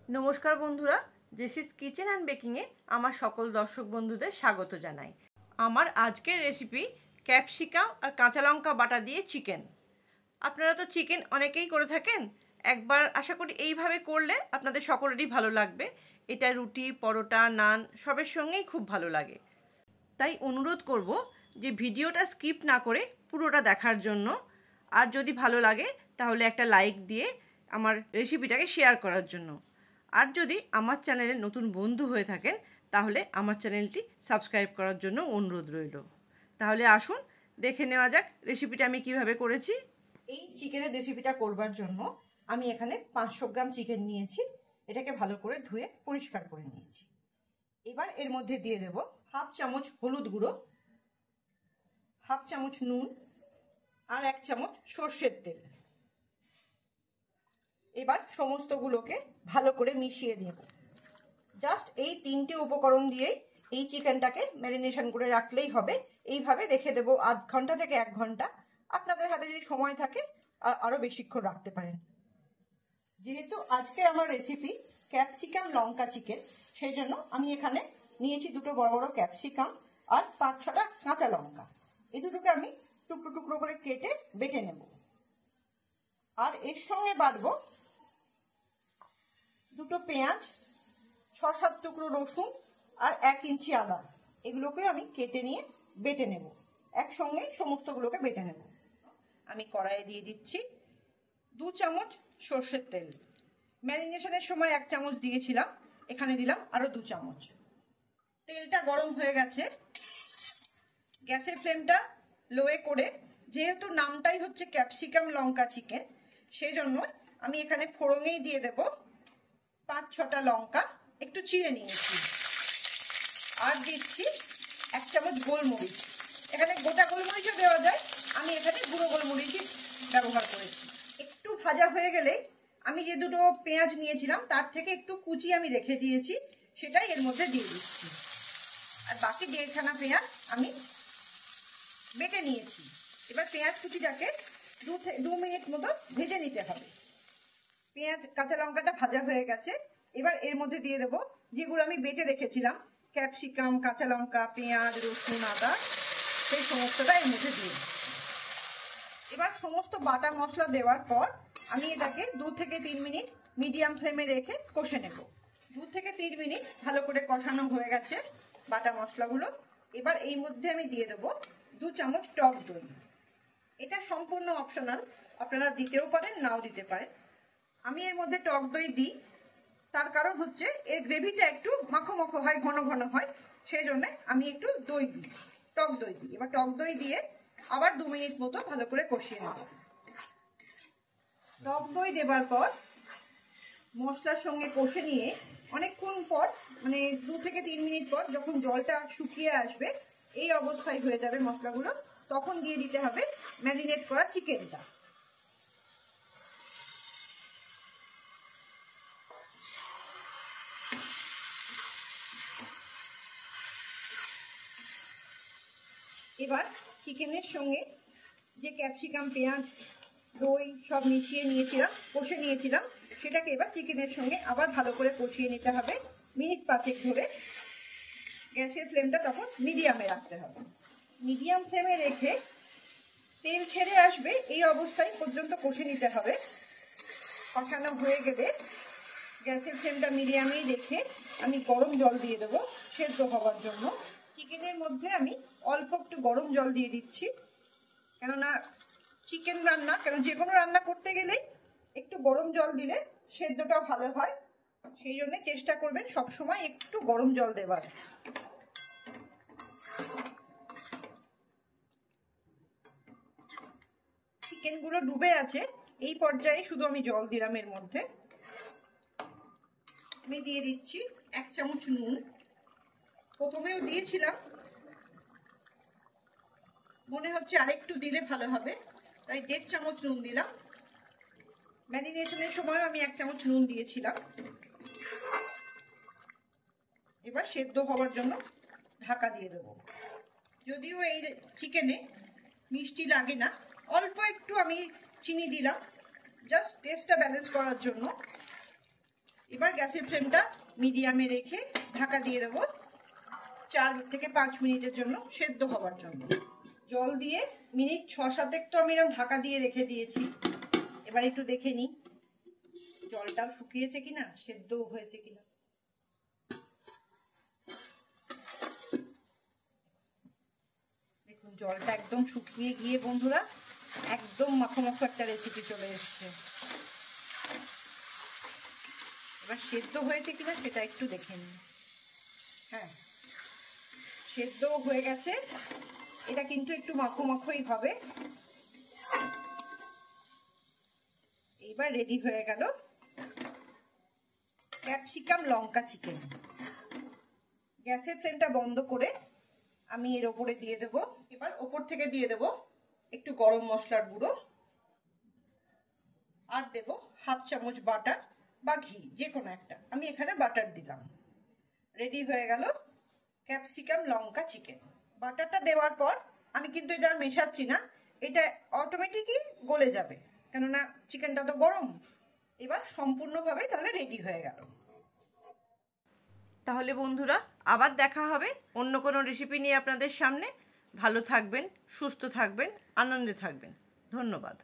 নমস্কার বন্ধুরা, জেসিস kitchen and বেকিংয়ে আমার সকল দর্শক বন্ধুদের স্বাগত জানাই। আমার আজকের রেসিপি ক্যাপসিকাম আর কাঁচা লঙ্কা বাটা দিয়ে চিকেন। আপনারা তো চিকেন অনেকেই করে থাকেন, একবার আশা করি এইভাবে করলে আপনাদের সকলেরই ভালো লাগবে। এটা রুটি, পরোটা, নান সবের সঙ্গেই খুব ভালো লাগে। তাই অনুরোধ করব যে ভিডিওটা স্কিপ না করে পুরোটা দেখার জন্য। আর যদি ভালো লাগে তাহলে একটা লাইক দিয়ে আমার রেসিপিটাকে শেয়ার করার জন্য। আর যদি আমার চ্যানেলে নতুন বন্ধু হয়ে থাকেন তাহলে আমার চ্যানেলটি সাবস্ক্রাইব করার জন্য অনুরোধ রইল। তাহলে আসুন দেখে নেওয়া যাক রেসিপিটা আমি কিভাবে করেছি। এই চিকেনের রেসিপিটা করবার জন্য আমি এখানে 500 গ্রাম চিকেন নিয়েছি। এটাকে ভালো করে ধুয়ে পরিষ্কার করে নিয়েছি। এবার এর মধ্যে দিয়ে দেব হাফ চামচ হলুদ গুঁড়ো, হাফ চামচ নুন আর 1 চামচ সর্ষের তেল। এবার সমস্তগুলোকে ভালো করে মিশিয়ে দেব। জাস্ট এই 3টে উপকরণ দিয়েই এই চিকেনটাকে ম্যারিনেশন করে রাখলেই হবে। এইভাবে রেখে দেবো আধ ঘন্টা থেকে 1 ঘন্টা। আপনাদের হাতে যদি সময় থাকে আরও বেশিক্ষণ রাখতে পারেন। যেহেতু আজকে আমার রেসিপি ক্যাপসিকাম লঙ্কা চিকেন, সেই জন্য আমি এখানে নিয়েছি 2টো বড় বড় ক্যাপসিকাম আর 5-6টা কাঁচা লঙ্কা। এই দুটোকে আমি টুকরো টুকরো করে কেটে বেটে নেব। আর এর সঙ্গে বাটবো 2টো পেঁয়াজ, 6-7 টুকরো রসুন আর 1 ইঞ্চি আদা। এগুলোকে আমি কেটে নিয়ে বেটে নেব। একসঙ্গে সমস্তগুলোকে বেটে নেব। আমি কড়াইয়ে দিয়ে দিচ্ছি 2 চামচ সর্ষের তেল। ম্যারিনেশনের সময় 1 চামচ দিয়েছিলাম, এখানে দিলাম আরো 2 চামচ। তেলটা গরম হয়ে গেছে। গ্যাসের ফ্লেমটা লোয়ে করে, যেহেতু নামটাই হচ্ছে ক্যাপসিকাম লঙ্কা চিকেন, সেই জন্য আমি এখানে ফোড়নেই দিয়ে দেব 5-6টা লঙ্কা একটু চিড়ে নিয়েছি। আর দিচ্ছি 1 চামচ গোলমরিচ। এখানে গোটা গোলমরিচও দেওয়া যায়, আমি এখানে গুঁড়ো গোলমরিচই ব্যবহার করেছি। একটু ভাজা হয়ে গেলে আমি যে 2টো পেঁয়াজ নিয়েছিলাম তার থেকে একটু কুচি আমি রেখে দিয়েছি, সেটাই এর মধ্যে দিয়ে দিচ্ছি। আর বাকি 1.5খানা পেঁয়াজ আমি বেটে নিয়েছি। এবার পেঁয়াজ কুচিটাকে 2 মিনিট মতো ভেজে নিতে হবে। পেঁয়াজ কাঁচা লঙ্কাটা ভাজা হয়ে গেছে। এবার এর মধ্যে দিয়ে দেবো যেগুলো আমি বেটে রেখেছিলাম, ক্যাপসিকাম, কাঁচা লঙ্কা, পেঁয়াজ, রসুন, আদা, সেই সমস্তটা এর মধ্যে দিয়ে দেবো। এবার সমস্ত বাটা মশলা দেওয়ার পর আমি এটাকে 2 থেকে 3 মিনিট মিডিয়াম ফ্লেমে রেখে কষে নেব। 2 থেকে 3 মিনিট ভালো করে কষানো হয়ে গেছে বাটা মশলাগুলো। এবার এই মধ্যে আমি দিয়ে দেবো 2 চামচ টক দই। এটা সম্পূর্ণ অপশনাল, আপনারা দিতেও পারেন নাও দিতে পারেন। আমি এর মধ্যে টক দই দিই, তার কারণ হচ্ছে এর গ্রেভিটা একটু মাখো মাখো হয়, ঘন ঘন হয়, সেই জন্য আমি একটু দই দিই, টক দই দিই। এবার টক দই দিয়ে আবার 2 মিনিট মতো ভালো করে কষিয়ে নেব। টক দই দেবার পর মশলার সঙ্গে কষে নিয়ে অনেকক্ষণ পর, মানে 2 থেকে 3 মিনিট পর যখন জলটা শুকিয়ে আসবে, এই অবস্থায় হয়ে যাবে মশলাগুলো, তখন দিয়ে দিতে হবে ম্যারিনেট করা চিকেনটা। এবার চিকেনের সঙ্গে যে ক্যাপসিকাম, পেঁয়াজ, দই সব মিশিয়ে নিয়েছিলাম, কষে নিয়েছিলাম, সেটাকে এবার চিকেনের সঙ্গে আবার ভালো করে কষিয়ে নিতে হবে মিনিট 5 ধরে। গ্যাসের ফ্লেমটা তখন মিডিয়ামে রাখতে হবে। মিডিয়াম ফ্লেমে রেখে তেল ছেড়ে আসবে এই অবস্থায় পর্যন্ত কষে নিতে হবে। কষানো হয়ে গেলে গ্যাসের ফ্লেমটা মিডিয়ামেই রেখে আমি গরম জল দিয়ে দেবো সেদ্ধ হওয়ার জন্য। চিকেনের মধ্যে আমি অল্প একটু গরম জল দিয়ে দিচ্ছি, কেননা চিকেন রান্না, যে কোনো রান্না করতে গেলেই একটু গরম জল দিলে সেদ্ধটাও ভালো হয়। সেই জন্য চেষ্টা করবেন সবসময় একটু গরম জল দেবার। চিকেনগুলো ডুবে আছে, এই পর্যায়ে শুধু আমি জল দিলাম। এর মধ্যে আমি দিয়ে দিচ্ছি 1 চামচ নুন। প্রথমেও দিয়েছিলাম, মনে হচ্ছে আরেকটু দিলে ভালো হবে, তাই 1.5 চামচ নুন দিলাম। ম্যারিনেশনের সময় আমি 1 চামচ নুন দিয়েছিলাম। এবার সেদ্ধ হওয়ার জন্য ঢাকা দিয়ে দেবো। যদিও এই চিকেনে মিষ্টি লাগে না, অল্প একটু আমি চিনি দিলাম জাস্ট টেস্টটা ব্যালেন্স করার জন্য। এবার গ্যাসের ফ্লেমটা মিডিয়ামে রেখে ঢাকা দিয়ে দেবো 4 থেকে 5 মিনিটের জন্য সেদ্ধ হওয়ার জন্য। জল দিয়ে মিনিট 6-7 তো আমি এরকম ঢাকা দিয়ে রেখে দিয়েছি। এবার একটু দেখে নিই জলটাও শুকিয়েছে কিনা, সেদ্ধও হয়েছে কিনা। দেখুন জলটা একদম শুকিয়ে গিয়ে বন্ধুরা একদম মাখো মাখো একটা রেসিপি চলে এসছে। এবার সেদ্ধ হয়েছে কিনা সেটা একটু দেখে নিন। হ্যাঁ, সেদ্ধ হয়ে গেছে। এটা কিন্তু একটু মাখো মাখোই হবে। এইবার রেডি হয়ে গেল ক্যাপসিকাম লঙ্কা চিকেন। গ্যাসের ফ্লেমটা বন্ধ করে আমি এর ওপরে দিয়ে দেব। এবার ওপর থেকে দিয়ে দেব একটু গরম মশলার গুঁড়ো, আর দেব হাফ চামচ বাটার বা ঘি, যে কোনো একটা। আমি এখানে বাটার দিলাম। রেডি হয়ে গেল ক্যাপসিকাম লঙ্কা চিকেন। বাটারটা দেওয়ার পর আমি কিন্তু এটা আর মেশাচ্ছি না, এটা অটোমেটিকই গলে যাবে, কেননা চিকেনটা তো গরম। এবার সম্পূর্ণভাবে তাহলে রেডি হয়ে গেল। তাহলে বন্ধুরা আবার দেখা হবে অন্য কোনো রেসিপি নিয়ে আপনাদের সামনে। ভালো থাকবেন, সুস্থ থাকবেন, আনন্দে থাকবেন। ধন্যবাদ।